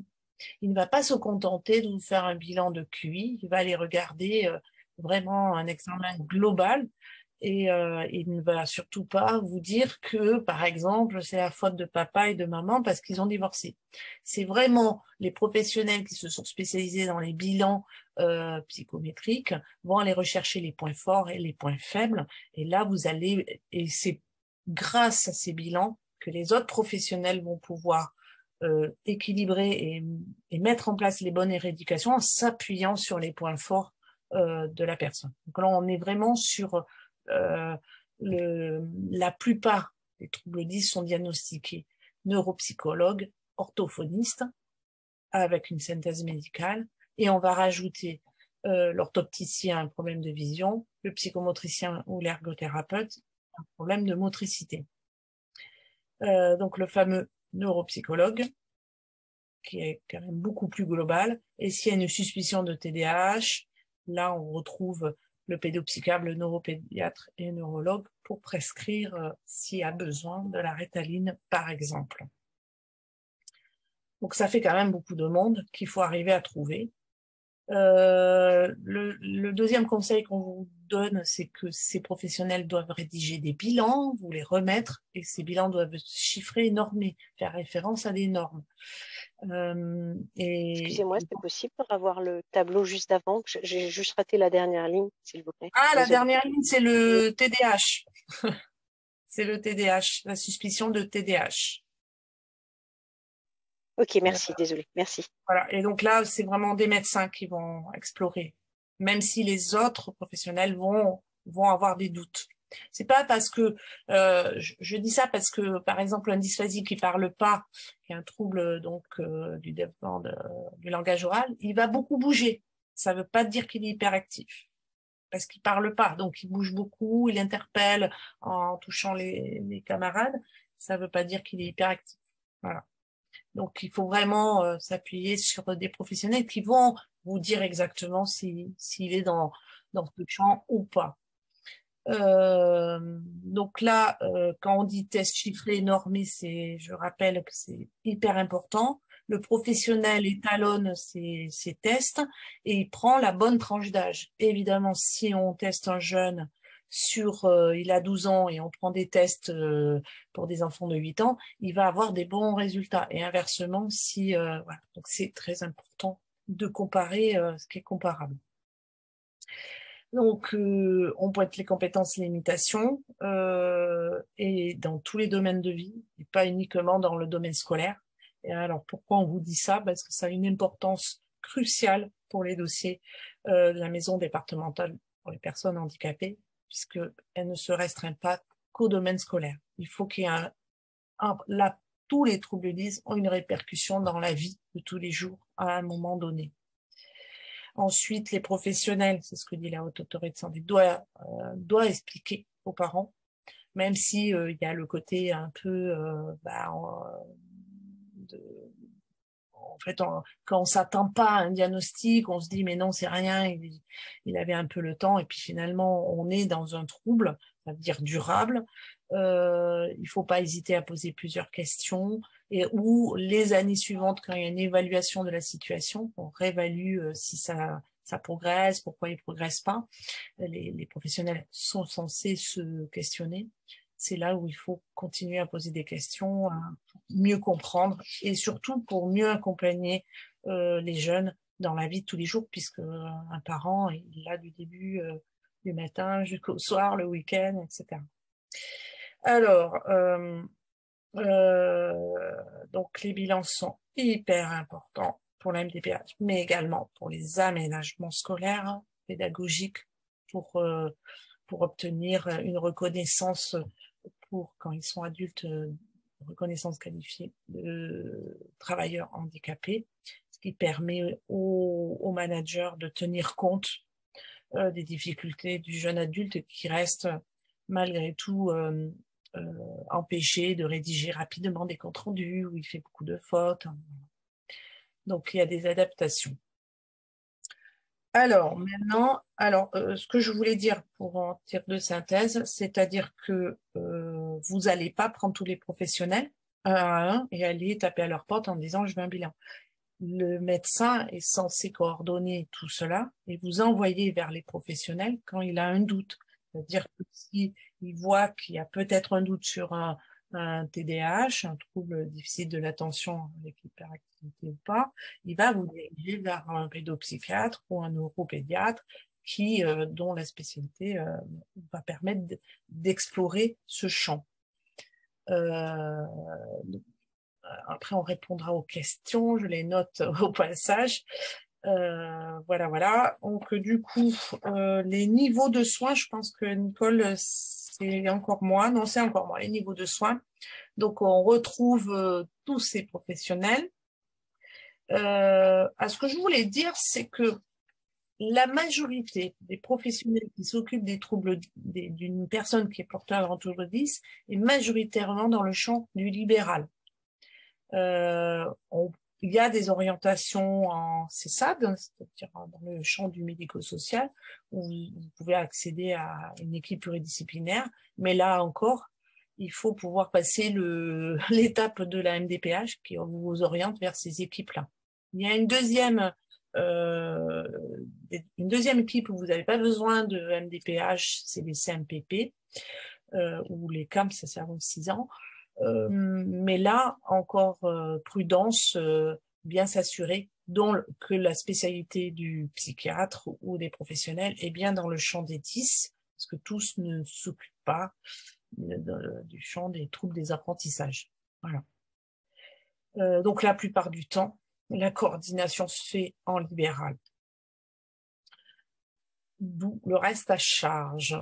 Il ne va pas se contenter de vous faire un bilan de QI, il va aller regarder vraiment un examen global et il ne va surtout pas vous dire que, par exemple, c'est la faute de papa et de maman parce qu'ils ont divorcé. C'est vraiment les professionnels qui se sont spécialisés dans les bilans psychométriques vont aller rechercher les points forts et les points faibles et là vous allez, et c'est grâce à ces bilans que les autres professionnels vont pouvoir équilibrer et mettre en place les bonnes rééducations en s'appuyant sur les points forts de la personne. Donc là, on est vraiment sur la plupart des troubles 10 sont diagnostiqués neuropsychologue, orthophoniste, avec une synthèse médicale, et on va rajouter l'orthopticien, un problème de vision, le psychomotricien ou l'ergothérapeute, un problème de motricité. Donc le fameux neuropsychologue, qui est quand même beaucoup plus global. Et s'il y a une suspicion de TDAH, là, on retrouve le pédopsychiatre, le neuropédiatre et le neurologue pour prescrire s'il y a besoin de la Ritalin, par exemple. Donc, ça fait quand même beaucoup de monde qu'il faut arriver à trouver. Le deuxième conseil qu'on vous donne, c'est que ces professionnels doivent rédiger des bilans, vous les remettre, et ces bilans doivent être chiffrés et normés, faire référence à des normes. Excusez-moi, c'est possible pour avoir le tableau juste avant? J'ai juste raté la dernière ligne, s'il vous plaît. Ah, la Désolée. dernière ligne, c'est le TDAH. C'est le TDAH, la suspicion de TDAH. Ok, merci, désolée, merci. Voilà. Et donc là, c'est vraiment des médecins qui vont explorer, même si les autres professionnels vont avoir des doutes. C'est pas parce que je dis ça parce que par exemple un dysphasie qui parle pas, qui est un trouble donc du développement du langage oral, il va beaucoup bouger. Ça veut pas dire qu'il est hyperactif parce qu'il parle pas, donc il bouge beaucoup, il interpelle en touchant les camarades. Ça veut pas dire qu'il est hyperactif. Voilà. Donc, il faut vraiment s'appuyer sur des professionnels qui vont vous dire exactement s'il est dans ce champ ou pas. Donc là, quand on dit test chiffré, normé, je rappelle que c'est hyper important. Le professionnel étalonne ces tests et il prend la bonne tranche d'âge. Évidemment, si on teste un jeune il a 12 ans et on prend des tests pour des enfants de 8 ans, il va avoir des bons résultats. Et inversement, voilà. Donc c'est très important de comparer ce qui est comparable. Donc, on pointe les compétences et limitations et dans tous les domaines de vie, et pas uniquement dans le domaine scolaire. Et alors, pourquoi on vous dit ça? Parce que ça a une importance cruciale pour les dossiers de la maison départementale pour les personnes handicapées, puisqu'elle ne se restreint pas qu'au domaine scolaire. Il faut qu'il y ait là, tous les troubles 10 ont une répercussion dans la vie de tous les jours à un moment donné. Ensuite, les professionnels, c'est ce que dit la Haute Autorité de Santé, doit expliquer aux parents, même si il y a le côté un peu, en fait, quand on s'attend pas à un diagnostic, on se dit mais non c'est rien, il avait un peu le temps et puis finalement on est dans un trouble, ça veut dire durable. Il faut pas hésiter à poser plusieurs questions ou les années suivantes quand il y a une évaluation de la situation, on réévalue si ça progresse, pourquoi il progresse pas. Les professionnels sont censés se questionner. c'est là où il faut continuer à poser des questions, à mieux comprendre et surtout pour mieux accompagner les jeunes dans la vie de tous les jours, puisque un parent est là du début du matin jusqu'au soir, le week-end, etc. Alors, donc les bilans sont hyper importants pour la MDPH, mais également pour les aménagements scolaires, pédagogiques, pour obtenir une reconnaissance pour, quand ils sont adultes, reconnaissance qualifiée de travailleurs handicapés, ce qui permet aux managers de tenir compte des difficultés du jeune adulte qui reste malgré tout empêché de rédiger rapidement des comptes rendus où il fait beaucoup de fautes. Donc il y a des adaptations. Alors maintenant, ce que je voulais dire pour en tirer de synthèse, c'est-à-dire que vous n'allez pas prendre tous les professionnels un à un et aller taper à leur porte en disant je veux un bilan. Le médecin est censé coordonner tout cela et vous envoyer vers les professionnels quand il a un doute. C'est-à-dire que si il voit qu'il y a peut-être un doute sur un TDAH, un trouble difficile de l'attention avec l'hyperactivité ou pas, il va vous diriger vers un pédopsychiatre ou un neuropédiatre dont la spécialité va permettre d'explorer ce champ. Après, on répondra aux questions, je les note au passage. Voilà. Donc, du coup, les niveaux de soins, je pense que Nicole, c'est encore moi. Non, c'est encore moi, les niveaux de soins. Donc, on retrouve tous ces professionnels. Ce que je voulais dire, c'est que la majorité des professionnels qui s'occupent des troubles d'une personne qui est porteur d'un trouble 10 est majoritairement dans le champ du libéral. Il y a des orientations en CESAD, c'est-à-dire dans le champ du médico-social, où vous pouvez accéder à une équipe pluridisciplinaire, mais là encore, il faut pouvoir passer l'étape de la MDPH qui vous oriente vers ces équipes-là. Il y a une deuxième équipe où vous n'avez pas besoin de MDPH, c'est les CMPP, ou les CAM, ça sert aux 6 ans. Mais là, encore prudence, bien s'assurer que la spécialité du psychiatre ou des professionnels est bien dans le champ des 10, parce que tous ne s'occupent pas du champ des troubles des apprentissages. Voilà. Donc la plupart du temps, la coordination se fait en libéral. D'où le reste à charge.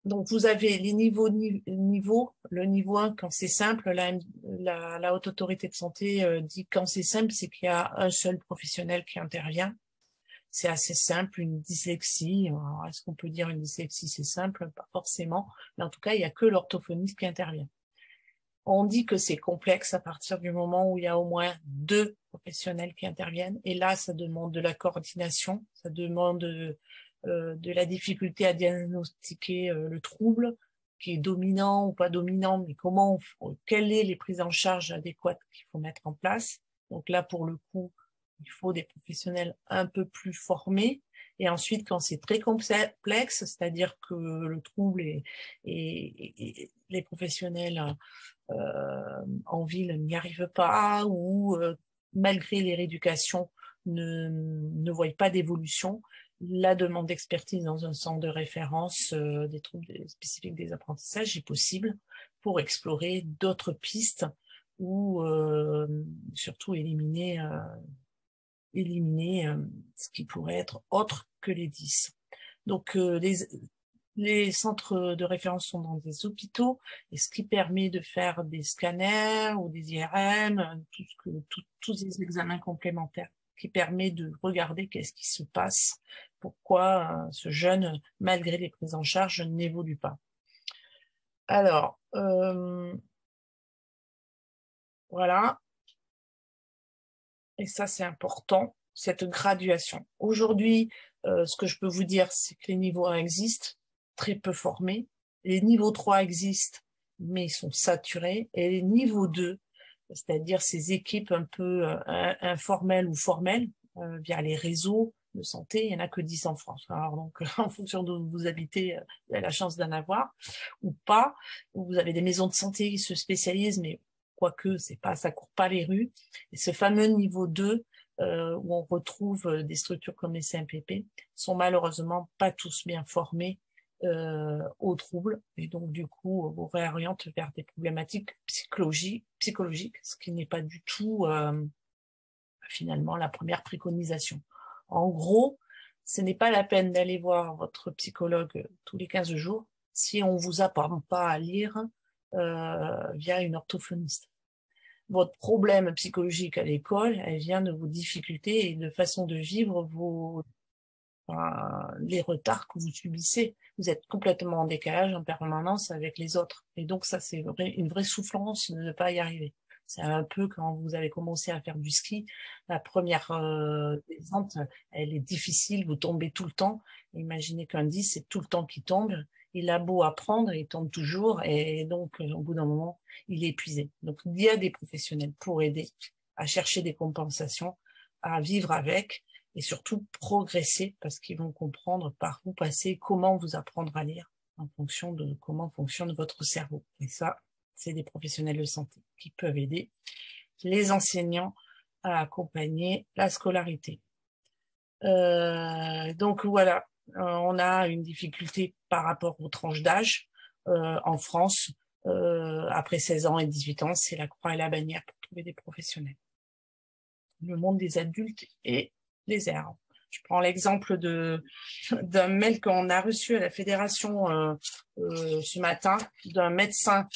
Donc, vous avez les niveaux, le niveau 1, quand c'est simple, la Haute Autorité de Santé dit quand c'est simple, c'est qu'il y a un seul professionnel qui intervient. C'est assez simple, une dyslexie. Est-ce qu'on peut dire une dyslexie, c'est simple? Pas forcément. Mais en tout cas, il n'y a que l'orthophoniste qui intervient. On dit que c'est complexe à partir du moment où il y a au moins 2 professionnels qui interviennent. Et là, ça demande de la coordination, ça demande de la difficulté à diagnostiquer le trouble, qui est dominant ou pas dominant, mais quelles sont les prises en charge adéquates qu'il faut mettre en place. Donc là, pour le coup, il faut des professionnels un peu plus formés. Et ensuite, quand c'est très complexe, c'est-à-dire que le trouble et les professionnels en ville n'y arrivent pas ou malgré les rééducations ne voient pas d'évolution, la demande d'expertise dans un centre de référence des troubles spécifiques des apprentissages est possible pour explorer d'autres pistes ou surtout éliminer ce qui pourrait être autre que les 10. Donc les centres de référence sont dans des hôpitaux, et ce qui permet de faire des scanners ou des IRM, tous ces examens complémentaires qui permet de regarder qu'est-ce qui se passe, pourquoi ce jeune, malgré les prises en charge, n'évolue pas. Alors, voilà. Et ça, c'est important, cette graduation. Aujourd'hui, ce que je peux vous dire, c'est que les niveaux 1 existent, très peu formés. Les niveaux 3 existent, mais ils sont saturés. Et les niveaux 2, c'est-à-dire ces équipes un peu informelles ou formelles, via les réseaux, de santé, il n'y en a que 10 en France. Alors donc, en fonction d'où vous habitez, vous avez la chance d'en avoir ou pas. Vous avez des maisons de santé qui se spécialisent, mais quoique ça court pas les rues. Et ce fameux niveau 2, où on retrouve des structures comme les CMPP, sont malheureusement pas tous bien formés aux troubles, et donc du coup vous réoriente vers des problématiques psychologiques, ce qui n'est pas du tout finalement la première préconisation. En gros, ce n'est pas la peine d'aller voir votre psychologue tous les 15 jours si on vous apprend pas à lire via une orthophoniste. Votre problème psychologique à l'école, elle vient de vos difficultés et de façon de vivre les retards que vous subissez. Vous êtes complètement en décalage en permanence avec les autres. Et donc ça, c'est une vraie souffrance de ne pas y arriver. C'est un peu quand vous avez commencé à faire du ski, la première descente, elle est difficile, vous tombez tout le temps. Imaginez qu'un 10, c'est tout le temps qui tombe. Il a beau apprendre, il tombe toujours, et donc au bout d'un moment, il est épuisé. Donc il y a des professionnels pour aider à chercher des compensations, à vivre avec, et surtout progresser, parce qu'ils vont comprendre par où passer, comment vous apprendre à lire, en fonction de comment fonctionne votre cerveau. Et ça, c'est des professionnels de santé qui peuvent aider les enseignants à accompagner la scolarité. Donc voilà, on a une difficulté par rapport aux tranches d'âge. En France, après 16 ans et 18 ans, c'est la croix et la bannière pour trouver des professionnels. Le monde des adultes est désert. Je prends l'exemple d'un mail qu'on a reçu à la fédération ce matin, d'un médecin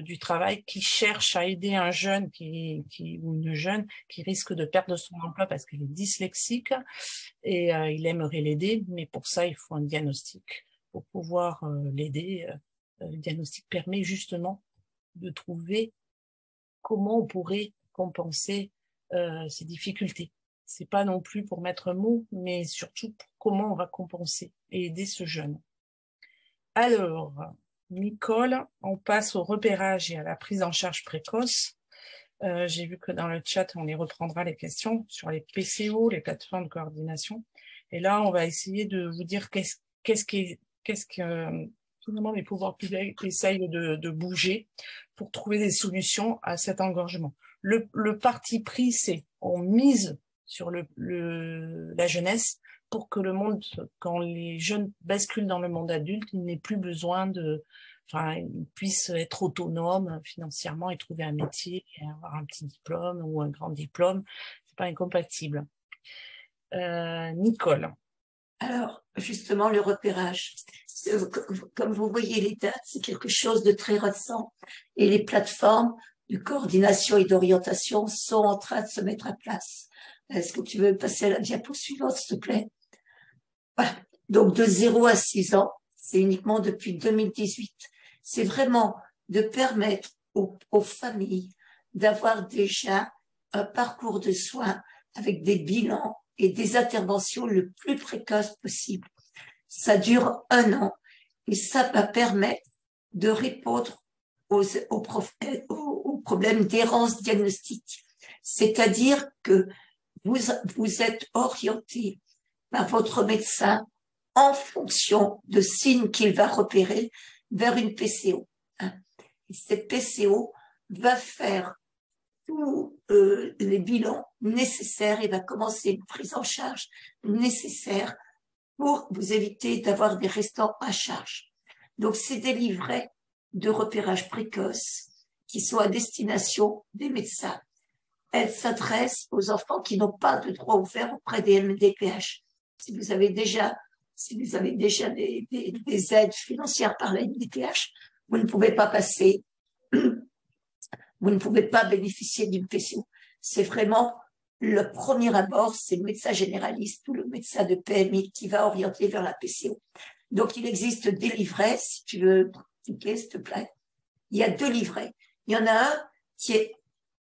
du travail qui cherche à aider un jeune ou une jeune qui risque de perdre son emploi parce qu'elle est dyslexique, et il aimerait l'aider, mais pour ça il faut un diagnostic pour pouvoir l'aider. Le diagnostic permet justement de trouver comment on pourrait compenser ces difficultés. C'est pas non plus pour mettre un mot, mais surtout pour comment on va compenser et aider ce jeune. Alors, Nicole, on passe au repérage et à la prise en charge précoce. J'ai vu que dans le chat, on les reprendra les questions sur les PCO, les plateformes de coordination. Et là, on va essayer de vous dire qu'est-ce que finalement les pouvoirs publics essayent de bouger pour trouver des solutions à cet engorgement. Le parti pris, c'est on mise sur la jeunesse pour que le monde, quand les jeunes basculent dans le monde adulte, ils n'aient plus besoin ils puissent être autonomes financièrement et trouver un métier, et avoir un petit diplôme ou un grand diplôme. C'est pas incompatible. Nicole. Alors, justement, le repérage, comme vous voyez les dates, c'est quelque chose de très récent, et les plateformes de coordination et d'orientation sont en train de se mettre en place. Est-ce que tu veux passer à la diapo suivante, s'il te plaît? Voilà. Donc, de 0 à 6 ans, c'est uniquement depuis 2018. C'est vraiment de permettre aux familles d'avoir déjà un parcours de soins avec des bilans et des interventions le plus précoces possible. Ça dure 1 an et ça va permettre de répondre aux problèmes d'errance diagnostique. C'est-à-dire que vous êtes orienté par votre médecin en fonction de signes qu'il va repérer vers une PCO. Et cette PCO va faire tous les bilans nécessaires et va commencer une prise en charge nécessaire pour vous éviter d'avoir des restants à charge. Donc, c'est des livrets de repérage précoce qui sont à destination des médecins. Elles s'adressent aux enfants qui n'ont pas de droit ouvert auprès des MDPH. Si vous avez déjà des aides financières par la MDPH, vous ne pouvez pas passer, vous ne pouvez pas bénéficier d'une PCO. C'est vraiment le premier abord, c'est le médecin généraliste ou le médecin de PMI qui va orienter vers la PCO. Donc, il existe des livrets, si tu veux cliquer, s'il te plaît. Il y a 2 livrets. Il y en a un qui est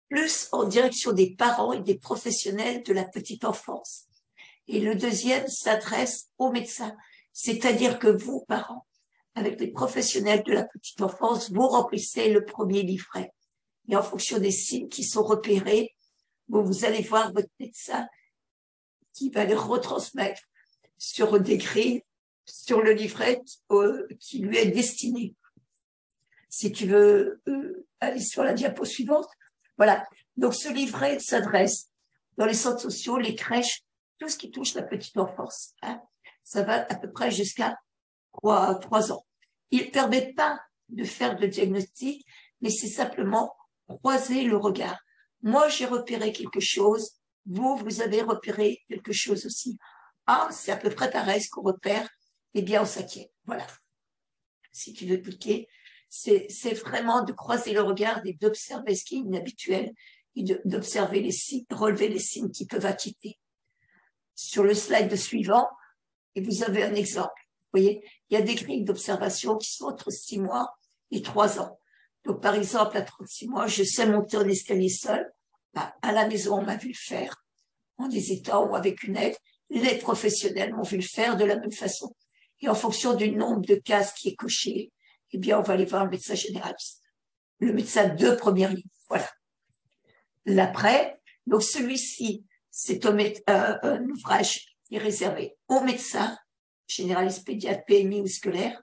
plus en direction des parents et des professionnels de la petite enfance. Et le deuxième s'adresse aux médecins. C'est-à-dire que vous, parents, avec les professionnels de la petite enfance, vous remplissez le premier livret. Et en fonction des signes qui sont repérés, vous allez voir votre médecin qui va les retransmettre sur des grilles, sur le livret qui lui est destiné. Si tu veux aller sur la diapo suivante, voilà. Donc ce livret s'adresse dans les centres sociaux, les crèches, tout ce qui touche la petite enfance. Hein. Ça va à peu près jusqu'à 3 ans. Il ne permet pas de faire de diagnostic, mais c'est simplement croiser le regard. Moi, j'ai repéré quelque chose, vous avez repéré quelque chose aussi. Ah, c'est à peu près pareil ce qu'on repère, eh bien, on s'inquiète. Voilà. Si tu veux cliquer, c'est vraiment de croiser le regard et d'observer ce qui est inhabituel et d'observer les signes, relever les signes qui peuvent inquiéter. Sur le slide suivant, et vous avez un exemple. Vous voyez, il y a des grilles d'observation qui sont entre 6 mois et 3 ans. Donc, par exemple, à 36 mois, je sais monter en escalier seul. Bah, à la maison, on m'a vu le faire en hésitant ou avec une aide. Les professionnels m'ont vu le faire de la même façon. Et en fonction du nombre de cases qui est coché, eh bien, on va aller voir le médecin généraliste. Le médecin de première ligne. Voilà. L'après, donc celui-ci, c'est un ouvrage qui est réservé aux médecins, généralistes, pédiatres, PMI ou scolaires.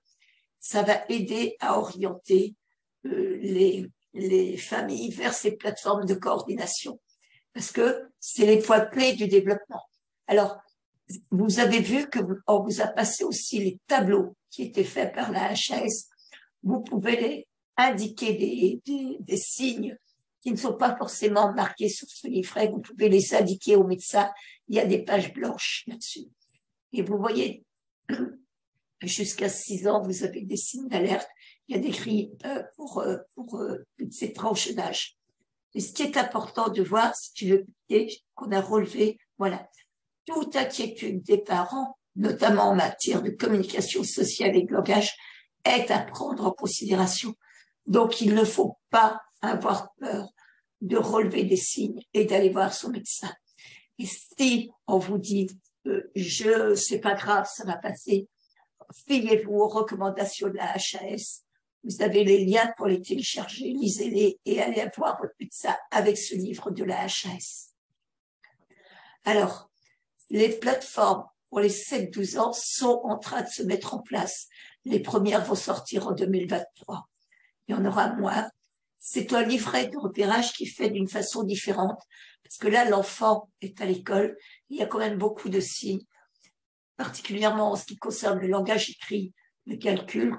Ça va aider à orienter les familles vers ces plateformes de coordination parce que c'est les points clés du développement. Alors, vous avez vu qu'on vous a passé aussi les tableaux qui étaient faits par la HAS. Vous pouvez les indiquer des signes qui ne sont pas forcément marqués sur ce livret. Vous pouvez les indiquer au médecin. Il y a des pages blanches là-dessus. Et vous voyez, jusqu'à 6 ans, vous avez des signes d'alerte. Il y a des grilles pour toutes ces tranches d'âge. Et ce qui est important de voir, si tu veux, qu'on a relevé, voilà, toute inquiétude des parents, notamment en matière de communication sociale et de langage, est à prendre en considération. Donc, il ne faut pas avoir peur de relever des signes et d'aller voir son médecin. Et si on vous dit, c'est pas grave, ça va passer, fiez-vous aux recommandations de la HAS. Vous avez les liens pour les télécharger, lisez-les et allez voir votre médecin avec ce livre de la HAS. Alors, les plateformes pour les 7-12 ans sont en train de se mettre en place. Les premières vont sortir en 2023. Il y en aura moins. C'est un livret de repérage qui est fait d'une façon différente. Parce que là, l'enfant est à l'école. Il y a quand même beaucoup de signes, particulièrement en ce qui concerne le langage écrit, le calcul,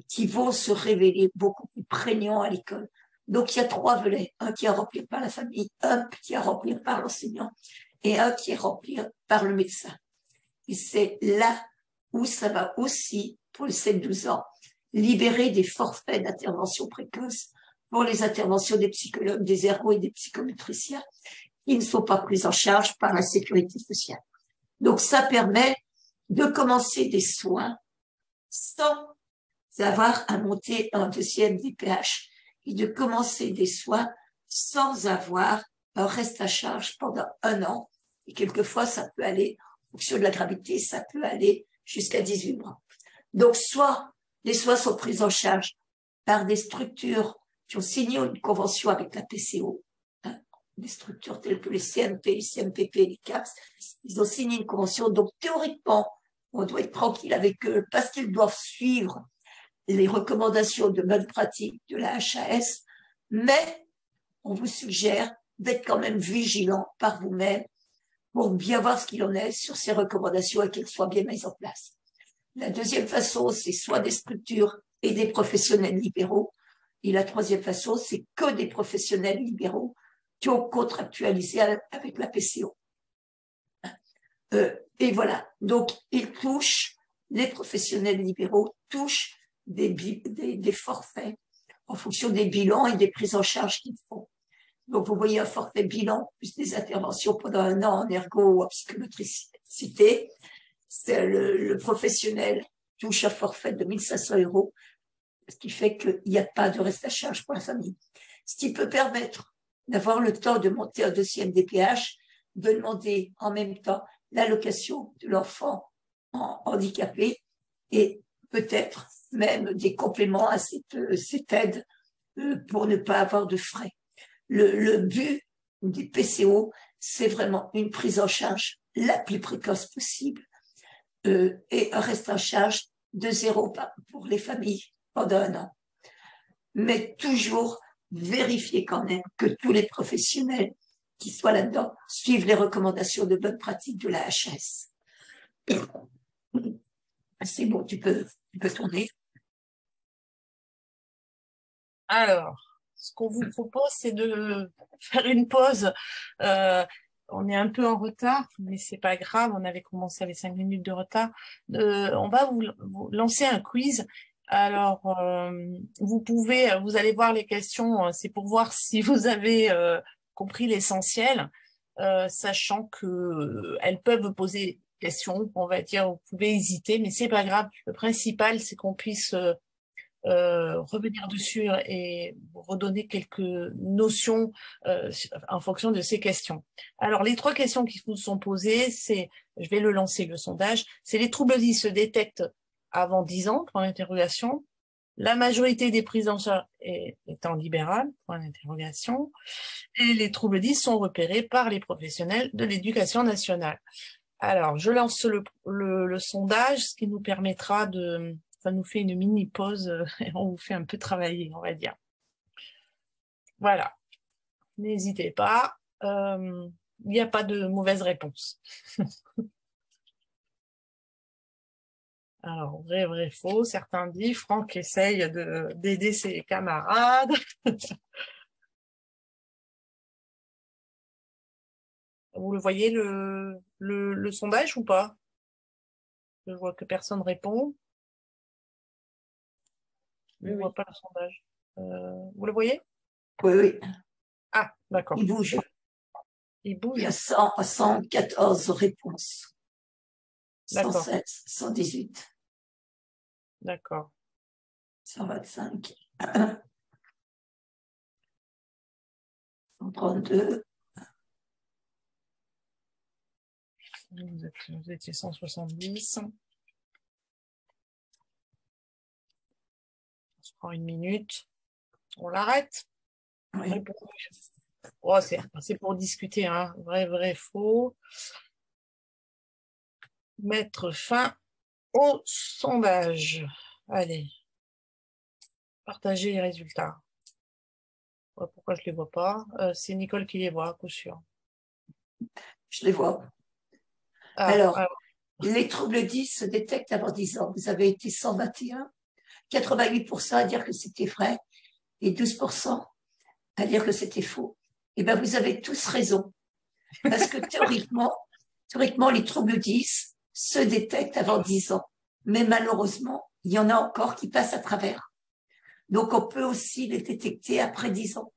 qui vont se révéler beaucoup plus prégnants à l'école. Donc, il y a 3 volets. Un qui est à remplir par la famille, un qui est à remplir par l'enseignant et un qui est à remplir par le médecin. Et c'est là où ça va aussi, pour les 7-12 ans, libérer des forfaits d'intervention précoce pour les interventions des psychologues, des ergos et des psychométriciens qui ne sont pas pris en charge par la sécurité sociale. Donc, ça permet de commencer des soins sans avoir à monter un deuxième DPH et de commencer des soins sans avoir un reste à charge pendant 1 an. Et quelquefois, ça peut aller, en fonction de la gravité, ça peut aller jusqu'à 18 mois. Donc, soit les soins sont pris en charge par des structures qui ont signé une convention avec la PCO, hein, des structures telles que les CMP, les CMPP, les CAPS, ils ont signé une convention. Donc, théoriquement, on doit être tranquille avec eux parce qu'ils doivent suivre les recommandations de bonne pratique de la HAS, mais on vous suggère d'être quand même vigilant par vous-même pour bien voir ce qu'il en est sur ces recommandations et qu'elles soient bien mises en place. La deuxième façon, c'est soit des structures et des professionnels libéraux. Et la troisième façon, c'est que des professionnels libéraux qui ont contractualisé avec la PCO. Et voilà. Donc, ils touchent, les professionnels libéraux touchent des forfaits en fonction des bilans et des prises en charge qu'ils font. Donc, vous voyez un forfait bilan plus des interventions pendant 1 an en ergo ou en psychomotricité. Le professionnel touche un forfait de 1 500 €, ce qui fait qu'il n'y a pas de reste à charge pour la famille. Ce qui peut permettre d'avoir le temps de monter un deuxième DPH, de demander en même temps l'allocation de l'enfant handicapé et peut-être même des compléments à cette aide pour ne pas avoir de frais. Le but des PCO, c'est vraiment une prise en charge la plus précoce possible et un reste en charge de 0 pour les familles pendant 1 an. Mais toujours vérifier quand même que tous les professionnels qui soient là-dedans suivent les recommandations de bonne pratique de la HS. C'est bon, tu peux tourner. Alors, ce qu'on vous propose, c'est de faire une pause. On est un peu en retard, mais c'est pas grave. On avait commencé avec 5 minutes de retard. On va vous lancer un quiz. Alors, vous allez voir les questions. C'est pour voir si vous avez compris l'essentiel, sachant que elles peuvent vous poser des questions. On va dire, vous pouvez hésiter, mais c'est pas grave. Le principal, c'est qu'on puisse revenir dessus et vous redonner quelques notions en fonction de ces questions. Alors, les 3 questions qui vous sont posées, je vais le lancer, le sondage, c'est les troubles 10 se détectent avant 10 ans, point d'interrogation. La majorité des prises en charge étant libérales, point d'interrogation. Et les troubles 10 sont repérés par les professionnels de l'éducation nationale. Alors, je lance le sondage, ce qui nous permettra ça nous fait une mini pause et on vous fait un peu travailler, on va dire. Voilà. N'hésitez pas. Il n'y a pas de mauvaise réponse. Alors, vrai, faux. Certains disent, Franck essaye d'aider ses camarades. Vous le voyez, le sondage ou pas? Je vois que personne répond. Je ne vois pas le sondage. Vous le voyez? Oui. Ah, d'accord. Il bouge. Il bouge. Il y a 114 réponses. 116, 118. D'accord. 125. 132. Vous étiez 170. On se prend 1 minute. On l'arrête. Oui. Oh, c'est pour discuter, hein. Vrai, faux. Mettre fin au sondage. Allez. Partager les résultats. Pourquoi je ne les vois pas? C'est Nicole qui les voit, à coup sûr. Je les vois. Alors, les troubles 10 se détectent avant 10 ans. Vous avez été 121, 88% à dire que c'était vrai et 12% à dire que c'était faux. Eh bien, vous avez tous raison. Parce que théoriquement, les troubles 10 se détectent avant 10 ans. Mais malheureusement, il y en a encore qui passent à travers. Donc, on peut aussi les détecter après 10 ans.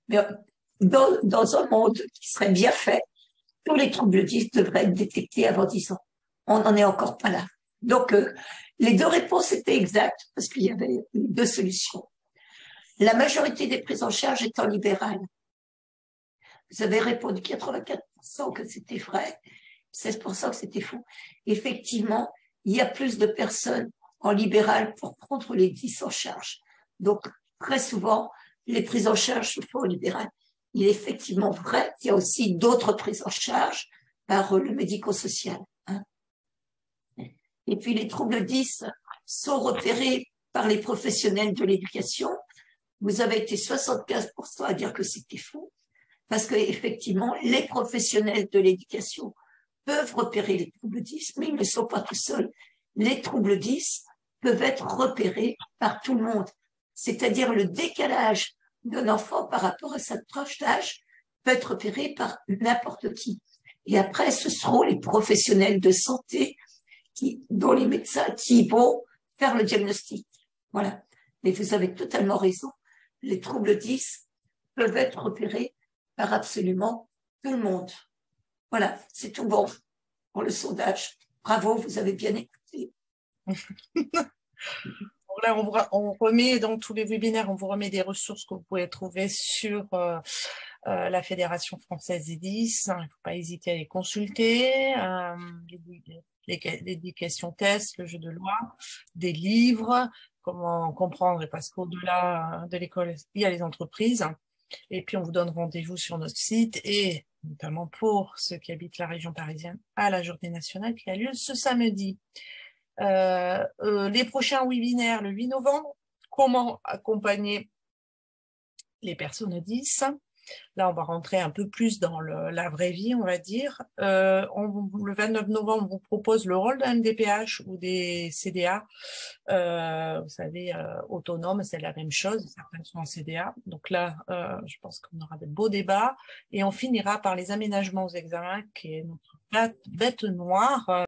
Mais dans un monde qui serait bien fait, tous les troubles 10 devraient être détectés avant 10 ans. On n'en est encore pas là. Donc, les 2 réponses étaient exactes parce qu'il y avait 2 solutions. La majorité des prises en charge étant libérales. Vous avez répondu 84% que c'était vrai, 16% que c'était faux. Effectivement, il y a plus de personnes en libéral pour prendre les 10 en charge. Donc, très souvent, les prises en charge se font en libéral. Il est effectivement vrai qu'il y a aussi d'autres prises en charge par le médico-social. Hein. Et puis, les troubles 10 sont repérés par les professionnels de l'éducation. Vous avez été 75% à dire que c'était faux, parce que effectivement, les professionnels de l'éducation peuvent repérer les troubles 10, mais ils ne sont pas tout seuls. Les troubles 10 peuvent être repérés par tout le monde. C'est-à-dire le décalage d'un enfant par rapport à sa tranche d'âge peut être repéré par n'importe qui. Et après, ce seront les professionnels de santé dont les médecins qui vont faire le diagnostic. Voilà. Mais vous avez totalement raison. Les troubles 10 peuvent être repérés par absolument tout le monde. Voilà, c'est tout bon pour le sondage. Bravo, vous avez bien écouté. Là, on remet dans tous les webinaires, on vous remet des ressources que vous pouvez trouver sur la Fédération française des 10. Il ne faut pas hésiter à les consulter. Les questions tests, le jeu de loi, des livres, comment comprendre, et parce qu'au-delà de l'école, il y a les entreprises. Et puis, on vous donne rendez-vous sur notre site et notamment pour ceux qui habitent la région parisienne, à la journée nationale qui a lieu ce samedi. Les prochains webinaires, le 8 novembre, comment accompagner les personnes 10. Là, on va rentrer un peu plus dans la vraie vie, on va dire. Le 29 novembre, on vous propose le rôle d'un MDPH ou des CDA. Vous savez, autonomes, c'est la même chose. Certains sont en CDA. Donc là, je pense qu'on aura de beaux débats. Et on finira par les aménagements aux examens, qui est notre bête noire.